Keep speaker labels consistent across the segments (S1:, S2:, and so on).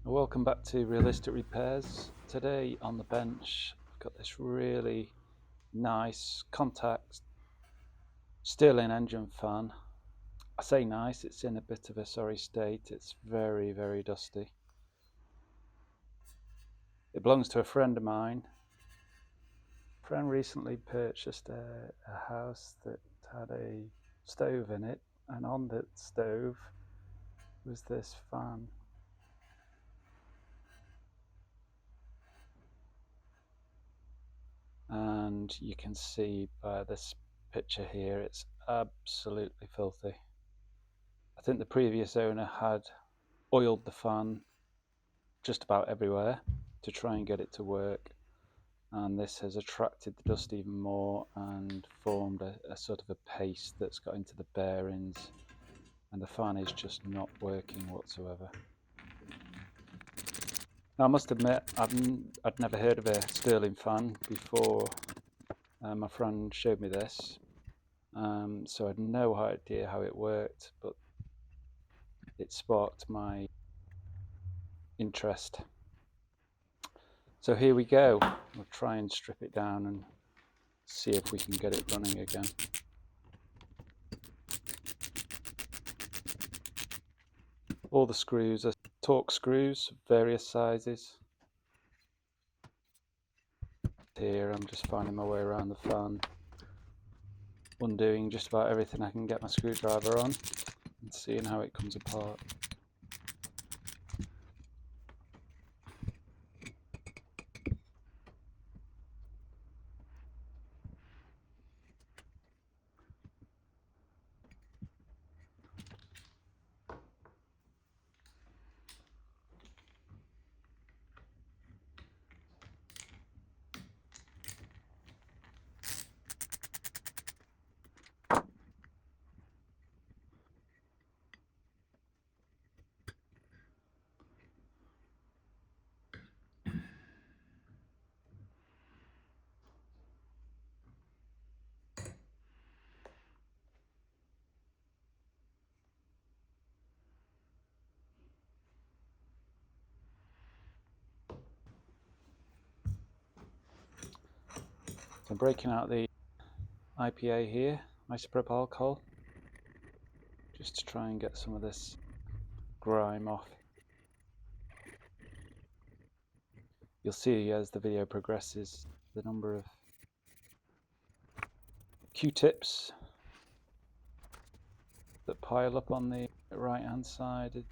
S1: Welcome back to Realistic Repairs. Today on the bench I've got this really nice Kontax Stirling engine fan. I say nice, it's in a bit of a sorry state. It's very dusty. It belongs to a friend of mine. A friend recently purchased a house that had a stove in it, and on that stove was this fan. And you can see by this picture here it's absolutely filthy. I think the previous owner had oiled the fan just about everywhere to try and get it to work, and this has attracted the dust even more and formed a sort of a paste that's got into the bearings, and the fan is just not working whatsoever. Now I must admit I'd never heard of a Stirling fan before my friend showed me this, so I had no idea how it worked, but it sparked my interest. So here we go. We'll try and strip it down and see if we can get it running again. All the screws are Torx screws, various sizes. Here I'm just finding my way around the fan, undoing just about everything I can get my screwdriver on and seeing how it comes apart. So I'm breaking out the IPA here, isopropyl alcohol, just to try and get some of this grime off. You'll see as the video progresses the number of Q-tips that pile up on the right hand side. It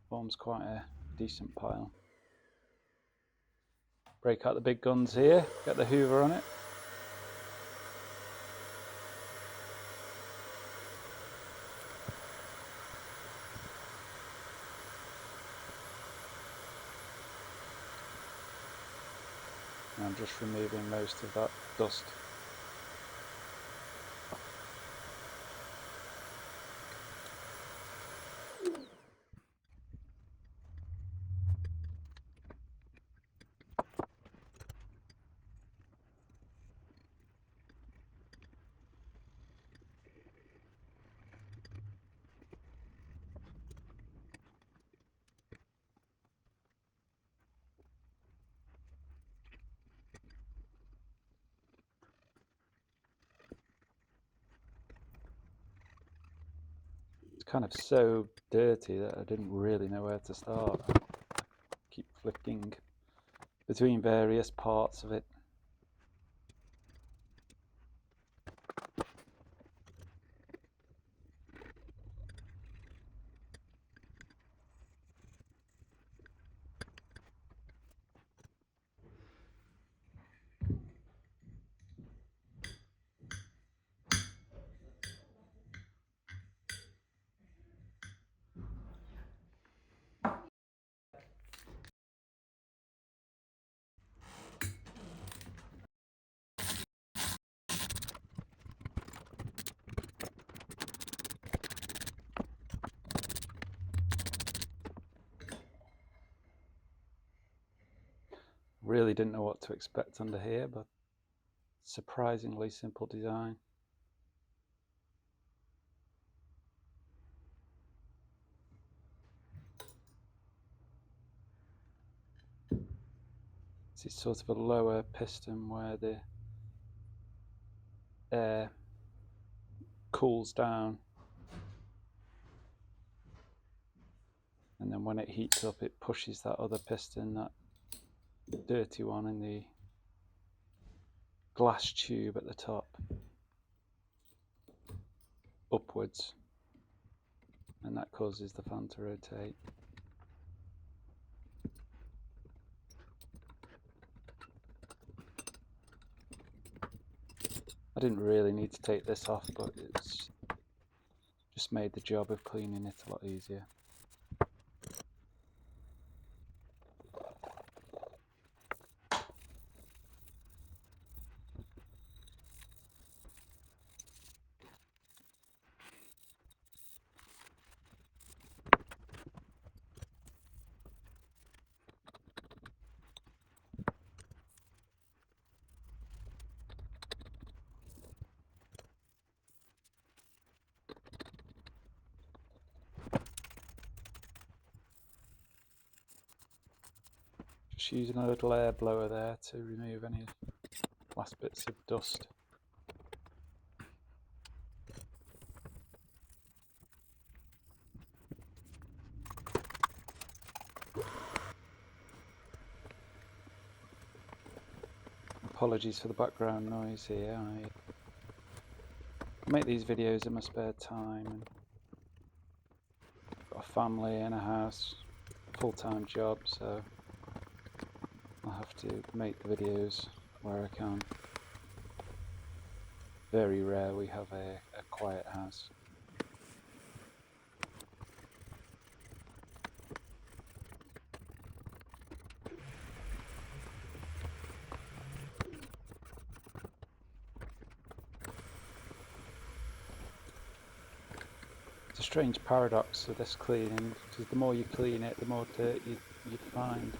S1: forms quite a decent pile. Break out the big guns here, get the hoover on it. And I'm just removing most of that dust. It's kind of so dirty that I didn't really know where to start. I keep flicking between various parts of it. Really didn't know what to expect under here, but surprisingly simple design. It's sort of a lower piston where the air cools down, and then when it heats up it pushes that other piston, that dirty one in the glass tube at the top, upwards, and that causes the fan to rotate. I didn't really need to take this off, but it's just made the job of cleaning it a lot easier. Just using a little air blower there to remove any last bits of dust. Apologies for the background noise here. I make these videos in my spare time, and I've got a family and a house, full-time job, so I have to make the videos where I can. Very rare we have a quiet house. It's a strange paradox of this cleaning, because the more you clean it, the more dirt you'd find.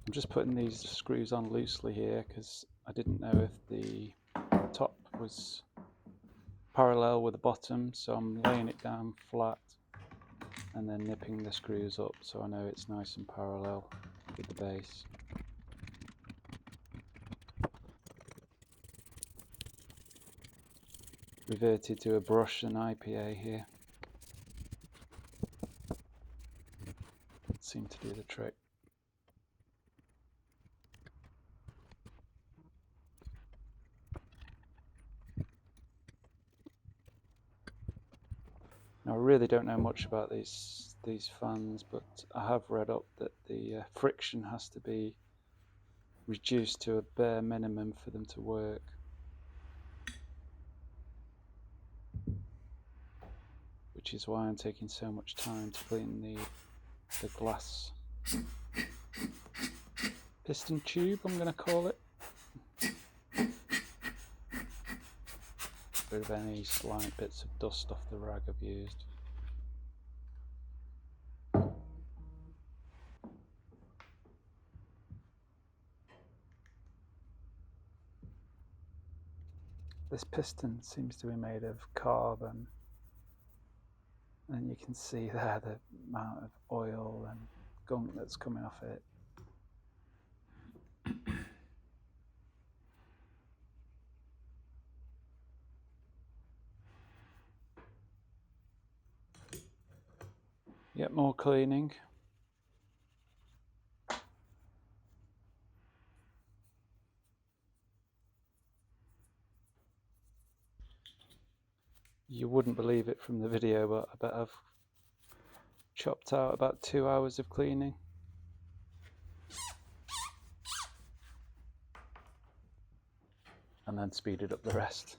S1: I'm just putting these screws on loosely here because I didn't know if the top was parallel with the bottom, so I'm laying it down flat and then nipping the screws up so I know it's nice and parallel with the base. Reverted to a brush and IPA here. Seemed to do the trick. Now, I really don't know much about these fans, but I have read up that the friction has to be reduced to a bare minimum for them to work. Which is why I'm taking so much time to clean the glass piston tube, I'm going to call it. Rid of any slight bits of dust off the rag I've used. This piston seems to be made of carbon, and you can see there the amount of oil and gunk that's coming off it. Yet more cleaning. You wouldn't believe it from the video, but I bet I've chopped out about 2 hours of cleaning. And then speeded up the rest.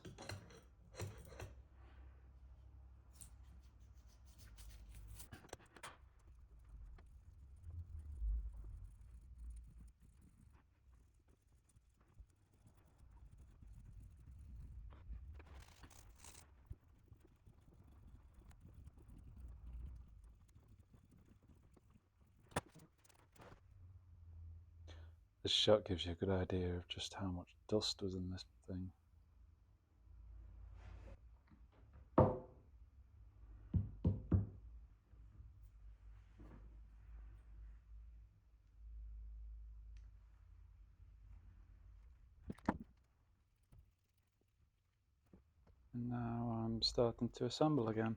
S1: This shot gives you a good idea of just how much dust was in this thing. And now I'm starting to assemble again.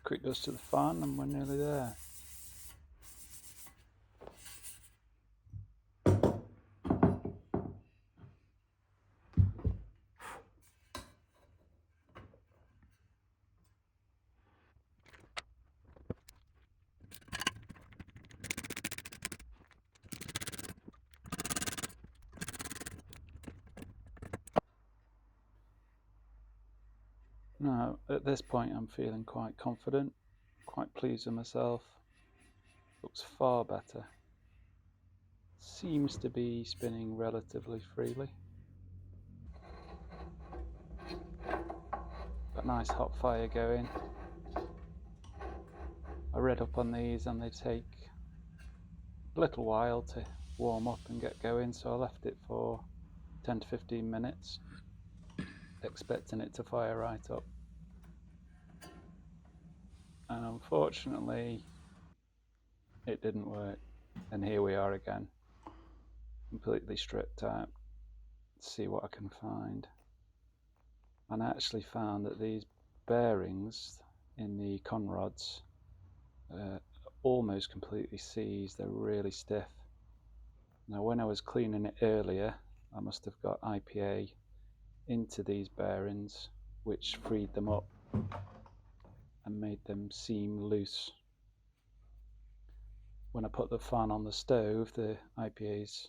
S1: Quick dust to the fan and we're nearly there. Now, at this point I'm feeling quite confident, quite pleased with myself. Looks far better. Seems to be spinning relatively freely. Got a nice hot fire going. I read up on these and they take a little while to warm up and get going, so I left it for 10 to 15 minutes, expecting it to fire right up. And unfortunately, it didn't work. And here we are again, completely stripped out, to see what I can find. And I actually found that these bearings in the conrods almost completely seized. They're really stiff. Now when I was cleaning it earlier, I must have got IPA into these bearings, which freed them up and made them seem loose. When I put the fan on the stove, the IPA's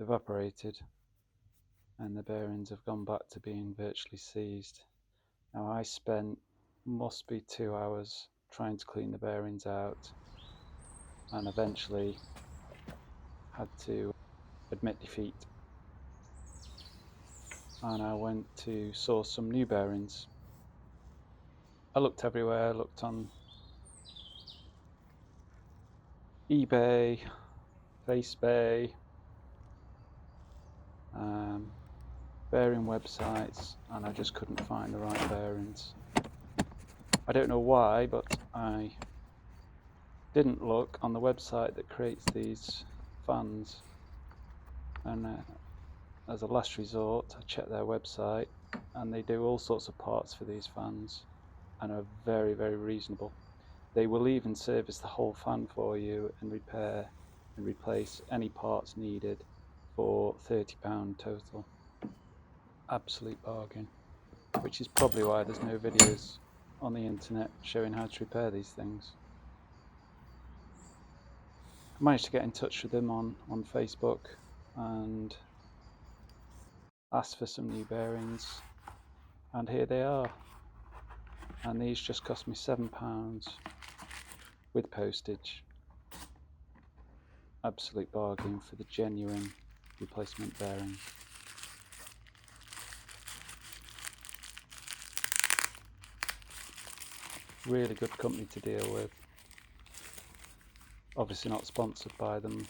S1: evaporated and the bearings have gone back to being virtually seized. Now I spent must be 2 hours trying to clean the bearings out and eventually had to admit defeat, and I went to source some new bearings. I looked everywhere, I looked on eBay, Facebook, bearing websites, and I just couldn't find the right bearings. I don't know why, but I didn't look on the website that creates these fans, and as a last resort I checked their website and they do all sorts of parts for these fans and are very, very reasonable. They will even service the whole fan for you and repair and replace any parts needed for £30 total. Absolute bargain, which is probably why there's no videos on the internet showing how to repair these things. I managed to get in touch with them on Facebook and asked for some new bearings, and here they are. And these just cost me £7 with postage. Absolute bargain for the genuine replacement bearing. Really good company to deal with. Obviously not sponsored by them,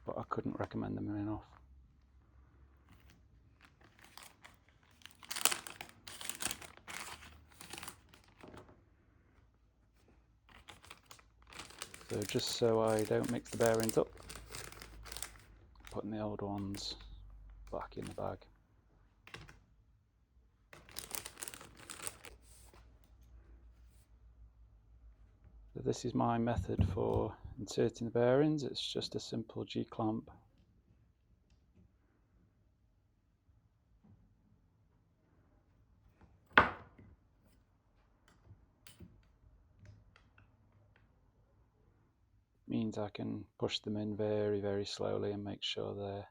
S1: but I couldn't recommend them enough. So just so I don't mix the bearings up, putting the old ones back in the bag. So this is my method for inserting the bearings. It's just a simple G-clamp. Means I can push them in very, very slowly and make sure they're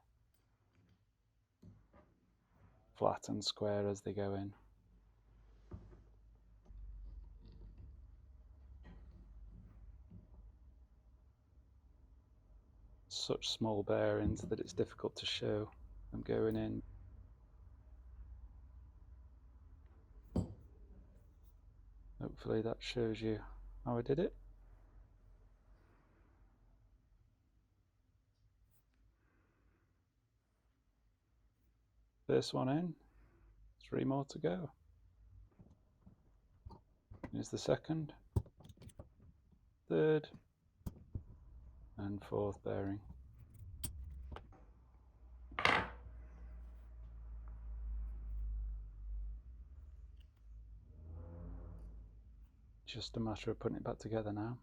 S1: flat and square as they go in. Such small bearings that it's difficult to show them going in. Hopefully that shows you how I did it. First one in, 3 more to go. Here's the second, third, and fourth bearing. Just a matter of putting it back together now.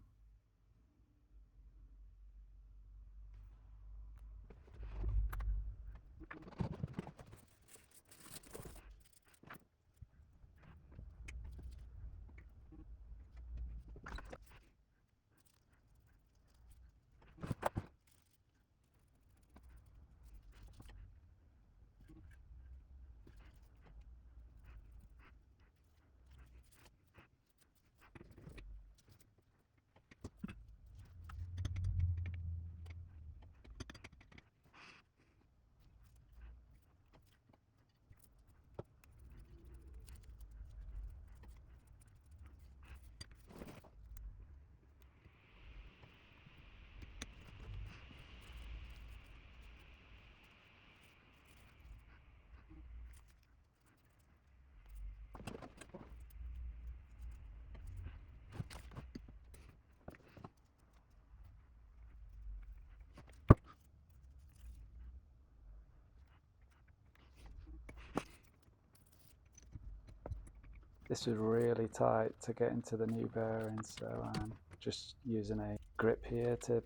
S1: This is really tight to get into the new bearing, so I'm just using a grip here to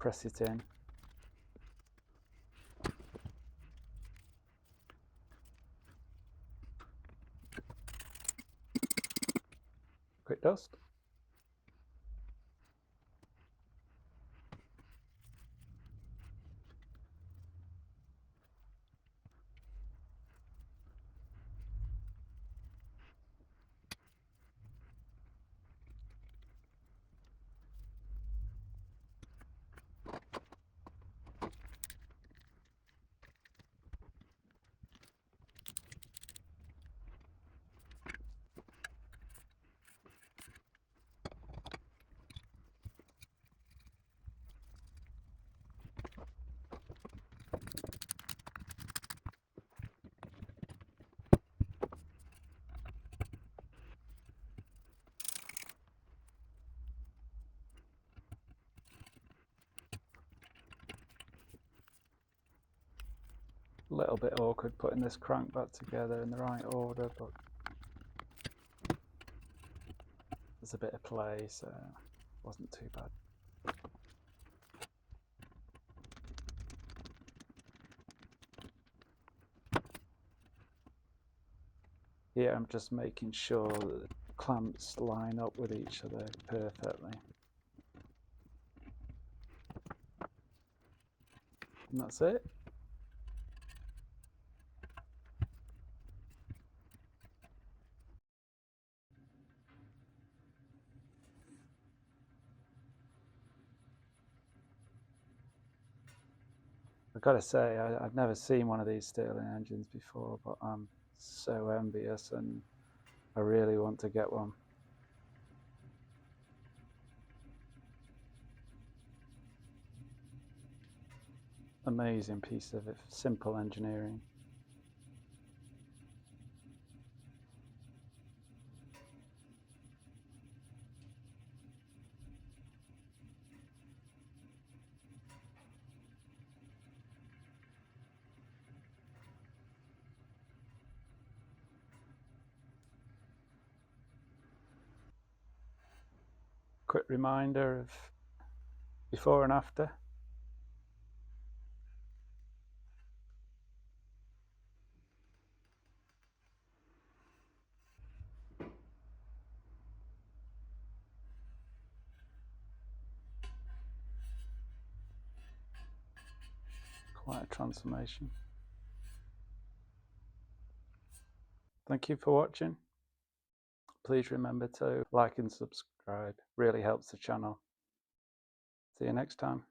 S1: press it in. Quick dust. A little bit awkward putting this crank back together in the right order, but there's a bit of play, so it wasn't too bad. Here I'm just making sure that the clamps line up with each other perfectly. And that's it. I've got to say, I've never seen one of these Stirling engines before, but I'm so envious and I really want to get one. Amazing piece of simple engineering. Quick reminder of before and after. Quite a transformation. Thank you for watching. Please remember to like and subscribe. Really helps the channel. See you next time.